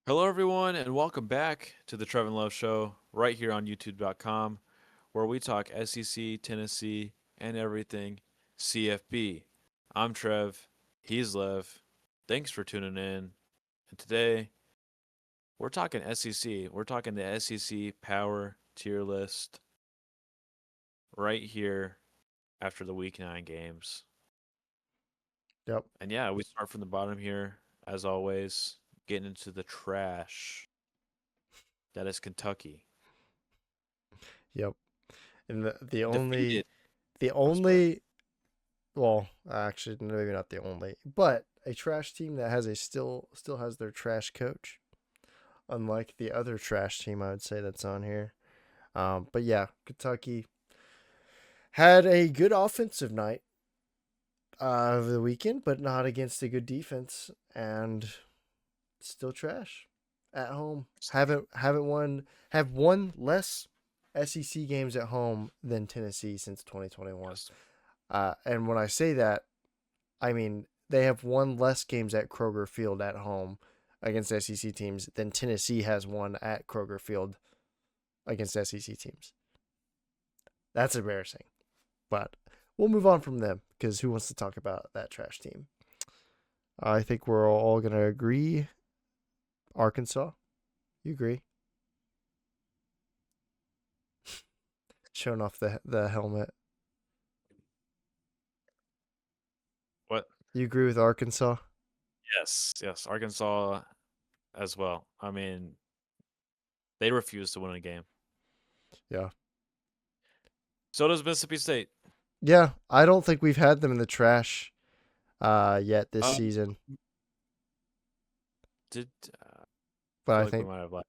Hello, everyone, and welcome back to the Trev and Love Show right here on YouTube.com, where we talk SEC, Tennessee, and everything CFB. I'm Trev. He's Lev. Thanks for tuning in. And today, we're talking SEC. We're talking the SEC Power Tier List right here after the Week 9 games. Yep. And yeah, we start from the bottom here, as always, getting into the trash. That is Kentucky. Yep. And the only Defeated. the I'm sorry. only well, actually maybe not the only, but a trash team that has a still has their trash coach. Unlike the other trash team I would say that's on here. But yeah, Kentucky had a good offensive night of the weekend, but not against a good defense and still trash at home. Haven't won have won less SEC games at home than Tennessee since 2021. Yes. And when I say that, I mean they have won less games at Kroger Field at home against SEC teams than Tennessee has won at Kroger Field against SEC teams. That's embarrassing. But we'll move on from them because who wants to talk about that trash team? I think we're all going to agree. Arkansas, you agree? Showing off the helmet. What? You agree with Arkansas? Yes, yes. Arkansas as well. I mean, they refuse to win a game. Yeah. So does Mississippi State. Yeah, I don't think we've had them in the trash yet this Um, season, did I but feel like we might have like,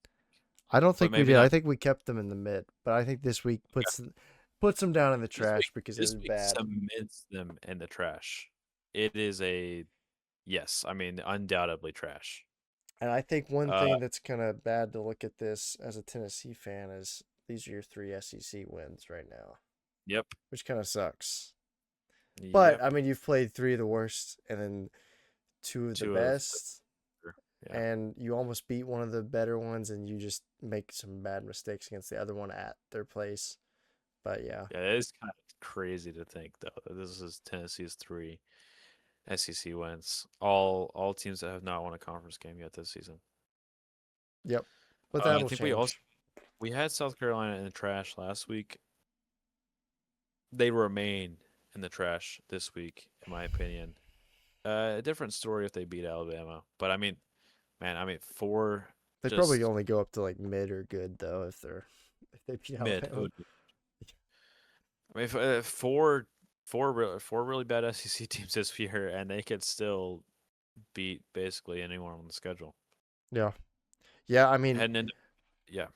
I don't but think we maybe did. I not think we kept them in the mid, but I think this week puts them down in the this week. trash because it This was week bad. cements them in the trash. It is a yes. I mean, undoubtedly trash. And I think one Uh, thing that's kind of bad to look at this as a Tennessee fan is these are your three SEC wins right now, yep, which kind of sucks. But yep. I mean, you've played three of the worst and then two of the Two of best, yeah, and you almost beat one of the better ones, and you just make some bad mistakes against the other one at their place. But yeah, yeah. It is kind of crazy to think though that this is Tennessee's three SEC wins. All teams that have not won a conference game yet this season. yep. But I that'll think we also change. we had South Carolina in the trash last week. They remain in the trash this week, in my opinion. A different story if they beat Alabama, but I mean, man, I mean four They probably just only go up to like mid or good though if they beat mid. Alabama. I mean, four really bad SEC teams this year, and they could still beat basically anyone on the schedule. Yeah, yeah. Heading into yeah,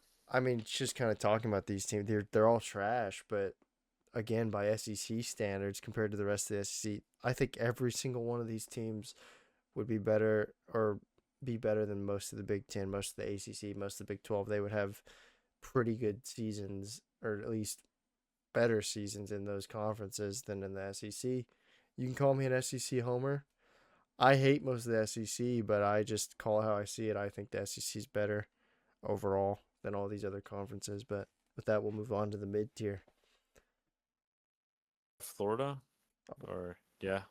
Just kind of talking about these teams, they're all trash, but again, by SEC standards compared to the rest of the SEC, I think every single one of these teams would be better or be better than most of the Big Ten, most of the ACC, most of the Big 12. They would have pretty good seasons, or at least better seasons in those conferences than in the SEC. You can call me an SEC homer. I hate most of the SEC, but I just call it how I see it. I think the SEC is better overall than all these other conferences. But with that, we'll move on to the mid tier. Florida or yeah,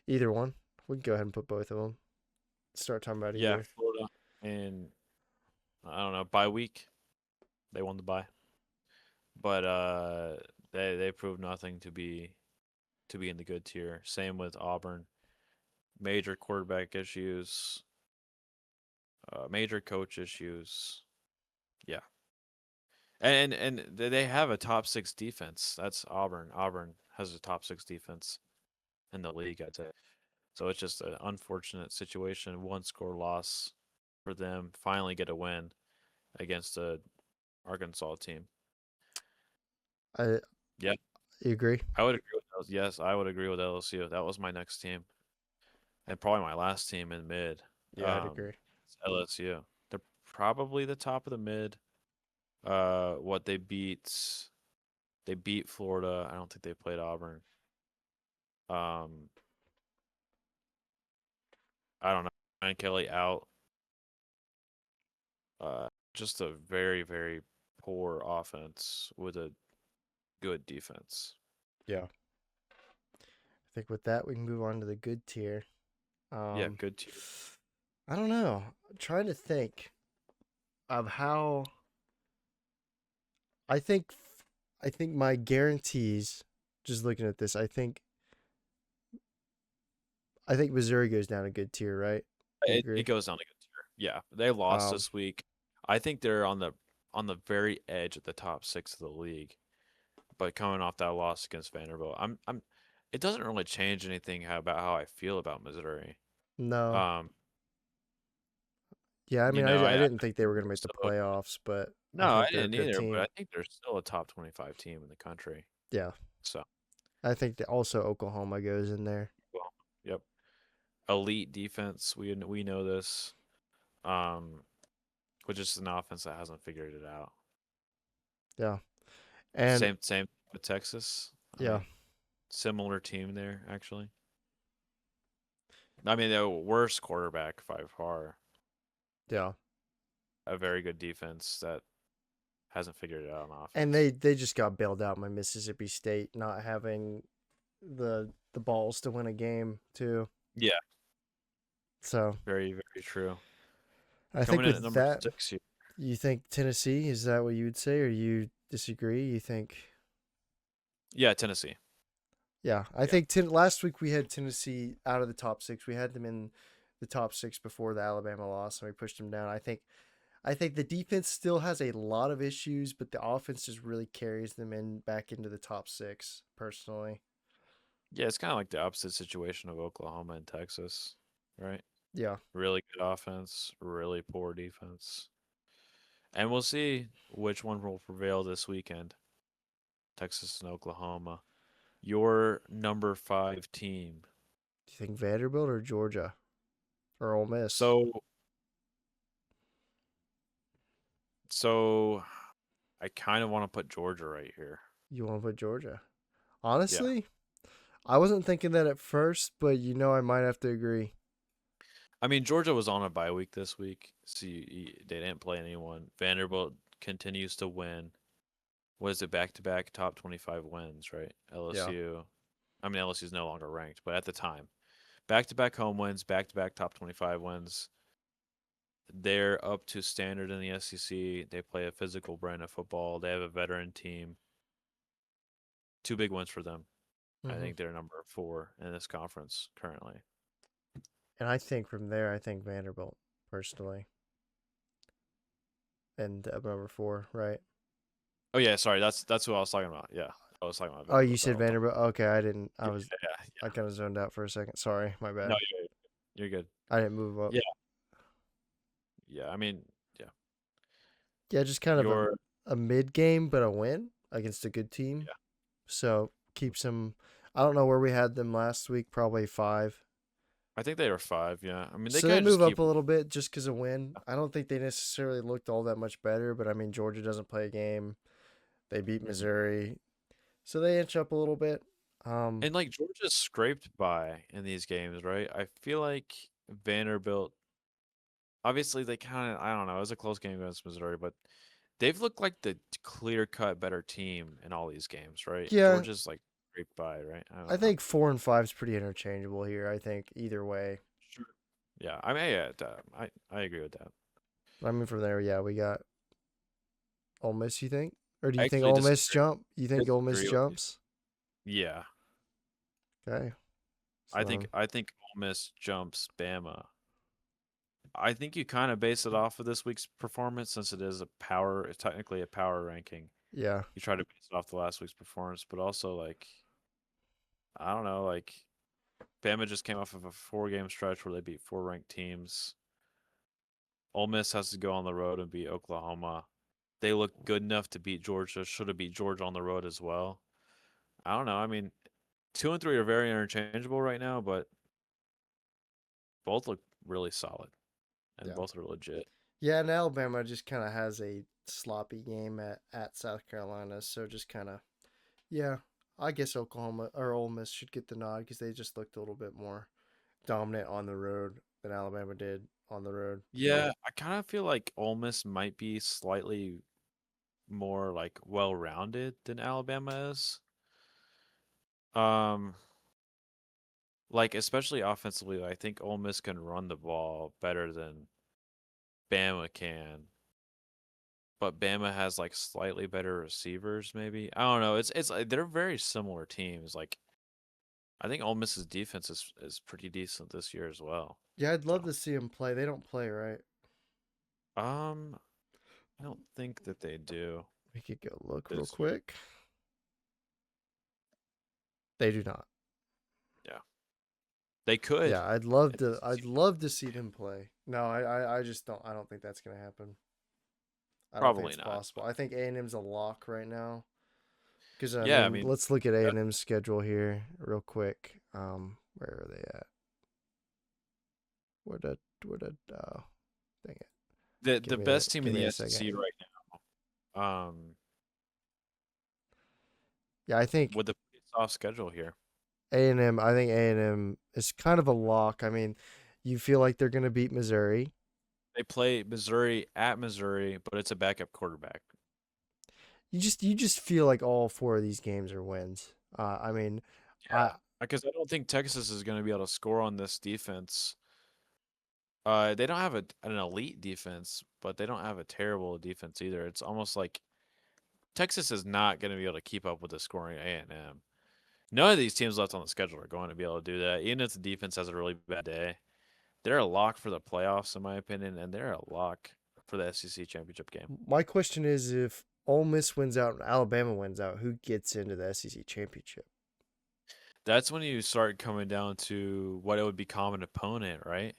Either one. We can go ahead and put both of them. Start talking about yeah, either. Florida, and I don't know bye week they won the bye, but they proved nothing to be in the good tier. Same with Auburn, major quarterback issues, major coach issues. Yeah, and they have a top six defense. That's Auburn. Auburn has a top six defense in the league, I'd say. So it's just an unfortunate situation. One score loss for them. Finally get a win against a Arkansas team. I Yeah, You agree? I would agree with those. Yes, I would agree with LSU. That was my next team and probably my last team in mid. Yeah, I'd agree. It's LSU. They're probably the top of the mid. What they beat Florida. I don't think they played Auburn. Um, I don't know. Ryan Kelly out. Just a very, very poor offense with a good defense. Yeah. I think with that we can move on to the good tier. Yeah, Um, good tier. I don't know. I'm trying to think of how I think I think my guarantees. Just looking at this, I think Missouri goes down a good tier, right? You It agree? goes down a good tier. Yeah, they lost Um, this week. I think they're on the very edge of the top six of the league. But coming off that loss against Vanderbilt, I'm. It doesn't really change anything about how I feel about Missouri. no. Um, Yeah, I you mean, I, know, I I didn't think they think were going they're to make the still playoffs, but no, I I think they're a didn't good either. But I team. think they're still a top 25 team in the country. Yeah, So, I think that also Oklahoma goes in there. well, yep, elite defense. We know this. Um, which is an offense that hasn't figured it out. Yeah, and Same with Texas. I yeah, mean, similar team there actually. I mean, the worst quarterback by far. yeah, A very good defense that hasn't figured it out on and offense. they just got bailed out by Mississippi State not having the balls to win a game too. Yeah, So very very true. I think Coming in at with number that, 6 here. you think Tennessee is that what you would say, or you disagree? You think? Yeah, Tennessee. Yeah, I Yeah. think last week we had Tennessee out of the top six. We had them in the top six before the Alabama loss, and we pushed them down. I think the defense still has a lot of issues, but the offense just really carries them in back into the top six. Personally, Yeah, it's kind of like the opposite situation of Oklahoma and Texas, right? yeah, Really good offense, really poor defense. And we'll see which one will prevail this weekend. Texas and Oklahoma. Your number 5 team. do you think Vanderbilt or Georgia or Ole Miss? So so I kind of want to put Georgia right here. You want to put Georgia? Yeah. Honestly, I wasn't thinking that at first, but I might have to agree. I mean, Georgia was on a bye week this week, so they didn't play anyone. Vanderbilt continues to win. Was it back to back top 25 wins, right? Yeah, LSU. I mean, LSU is no longer ranked, but at the time, back to back home wins, back to back top 25 wins. They're up to standard in the SEC. They play a physical brand of football. They have a veteran team. Two big wins for them. I hmm think they're number 4 in this conference currently. and I think from there, I think Vanderbilt personally, and number four, right? Oh yeah, sorry, that's who I was talking about. Yeah, I was talking about Oh, you Vanderbilt. said Vanderbilt. Okay, I didn't. I Yeah, was. yeah, I kind of zoned out for a second. Sorry, my no, bad. you're good. I didn't move up. Yeah, yeah. I mean, yeah. Yeah, just kind of You're a mid game, but a win against a good team. yeah. So keeps them. I don't know where we had them last week. Probably five. I think they were 5. Yeah. I mean, they So they kind of just move up keep. a little bit just because of win. I don't think they necessarily looked all that much better, but I mean Georgia doesn't play a game. They beat Mhm. Missouri, so they inch up a little bit. And like Georgia's scraped by in these games, right? I feel like Vanderbilt. Obviously, they kind of. I don't know. It was a close game against Missouri, but they've looked like the clear cut better team in all these games, right? Yeah, Georgia's like scraped by, right? I I don't know. think 4 and 5 is pretty interchangeable here. I think either way. Sure. Yeah, I mean, yeah, I agree with that. I mean from there, yeah, we got Ole Miss. You think, or do I you think actually Ole Miss disagree jump? You think Ole Miss disagree with you. jumps? Yeah, Okay, I so think Ole Miss jumps Bama. I think you kind of base it off of this week's performance since it is a power, it's technically a power ranking. yeah, You try to base it off the last week's performance, but also like I don't know, like Bama just came off of a 4 game stretch where they beat 4 ranked teams. Ole Miss has to go on the road and beat Oklahoma. They look good enough to beat Georgia. Should have beat Georgia on the road as well. I don't know. I mean, 2 and 3 are very interchangeable right now, but both look really solid and yeah, both are legit. yeah. And Alabama just kind of has a sloppy game at South Carolina, so just kind of yeah. I guess Oklahoma or Ole Miss should get the nod because they just looked a little bit more dominant on the road than Alabama did on the road. Yeah, I kind of feel like Ole Miss might be slightly more like well-rounded than Alabama is. Um, like especially offensively, I think Ole Miss can run the ball better than Bama can. But Bama has like slightly better receivers, maybe. I don't know. It's like they're very similar teams. Like I think Ole Miss's defense is pretty decent this year as well. Yeah, I'd love So, to see them play. They don't play, right? um, I don't think that they do We could go look real this year. quick. They do not. Yeah, they could Yeah, I'd love in the to. SEC I'd love to see championship game. them play. No, I just don't. I don't think that's gonna happen. I don't think Probably it's not. possible. But I think A&M's a lock right now. Because I yeah, I mean, mean, let's look at that, A&M's schedule here real quick. Where are they at? Where did dang it. the best team Give in me the a second. SEC right now, Yeah, I think with a pretty soft schedule here. A&M. I think A&M is kind of a lock. I mean, you feel like they're gonna beat Missouri. They play Missouri at Missouri, but it's a backup quarterback. You just feel like all four of these games are wins. I mean, Yeah, I because I don't think Texas is going to be able to score on this defense. They don't have an elite defense, but they don't have a terrible defense either. It's almost like Texas is not going to be able to keep up with the scoring A&M. None of these teams left on the schedule are going to be able to do that. Even if the defense has a really bad day, they're a lock for the playoffs, in my opinion, and they're a lock for the SEC championship game. my question is if Ole Miss wins out and Alabama wins out, who gets into the SEC championship? That's when you start coming down to what it would become an opponent, right?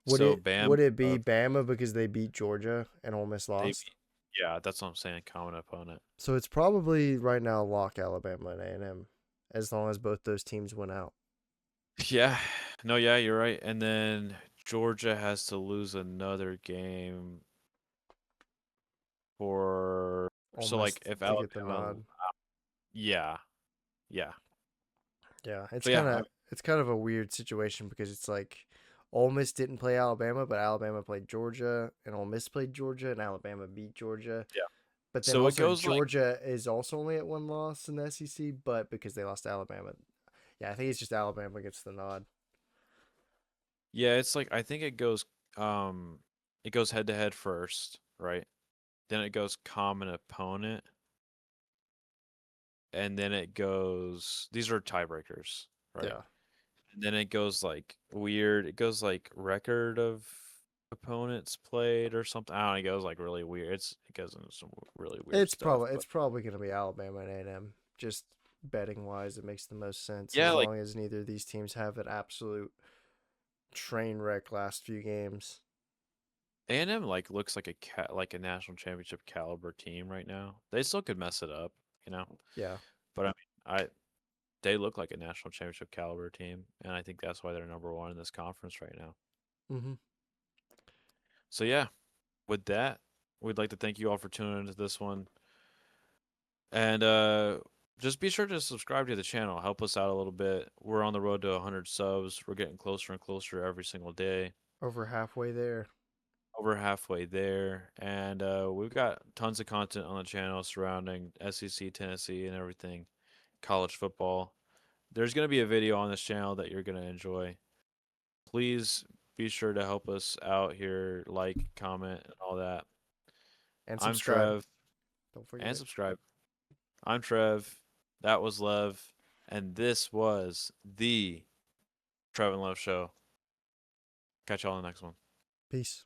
Would So it Bam, would it be Bama because they beat Georgia and Ole Miss they, lost? yeah, that's what I'm saying, common opponent. So it's probably right now lock Alabama and A&M, as long as both those teams win out. Yeah, no, yeah, you're right. And then Georgia has to lose another game for Ole so Miss like if to get the Alabama, nod. yeah, yeah. Yeah, So yeah, I mean, it's kind of a weird situation because it's like Ole Miss didn't play Alabama, but Alabama played Georgia, and Ole Miss played Georgia, and Alabama beat Georgia. yeah. But then So it also goes like Georgia is also only at one loss in the SEC, but because they lost to Alabama, yeah, I think it's just Alabama gets the nod. yeah, it's like I think um it goes head to head first, right? Then it goes common opponent, and then it goes these are tiebreakers, right? Yeah, And then it goes like weird. It goes like record of opponents played or something. I don't know. It goes like really weird. It goes into some really weird stuff. it's But probably gonna be Alabama and A&M. Just betting wise, it makes the most sense yeah, as like long as neither of these teams have an absolute train wreck last few games. A&M like looks like like a national championship caliber team right now. They still could mess it up, you know. Yeah. But I mean, I they look like a national championship caliber team, and I think that's why they're number one in this conference right now. Mm-hmm. So yeah, with that, we'd like to thank you all for tuning into this one. And just be sure to subscribe to the channel. Help us out a little bit. We're on the road to 100 subs. We're getting closer and closer every single day. Over halfway there. Over halfway there. And we've got tons of content on the channel surrounding SEC, Tennessee, and everything, college football. There's going to be a video on this channel that you're going to enjoy. Please be sure to help us out here, like, comment, and all that. And I'm subscribe. Trev, Don't and forget. subscribe. I'm Trev. That was Lev. And this was the Trev and Lev Show. Catch y'all in the next one. Peace.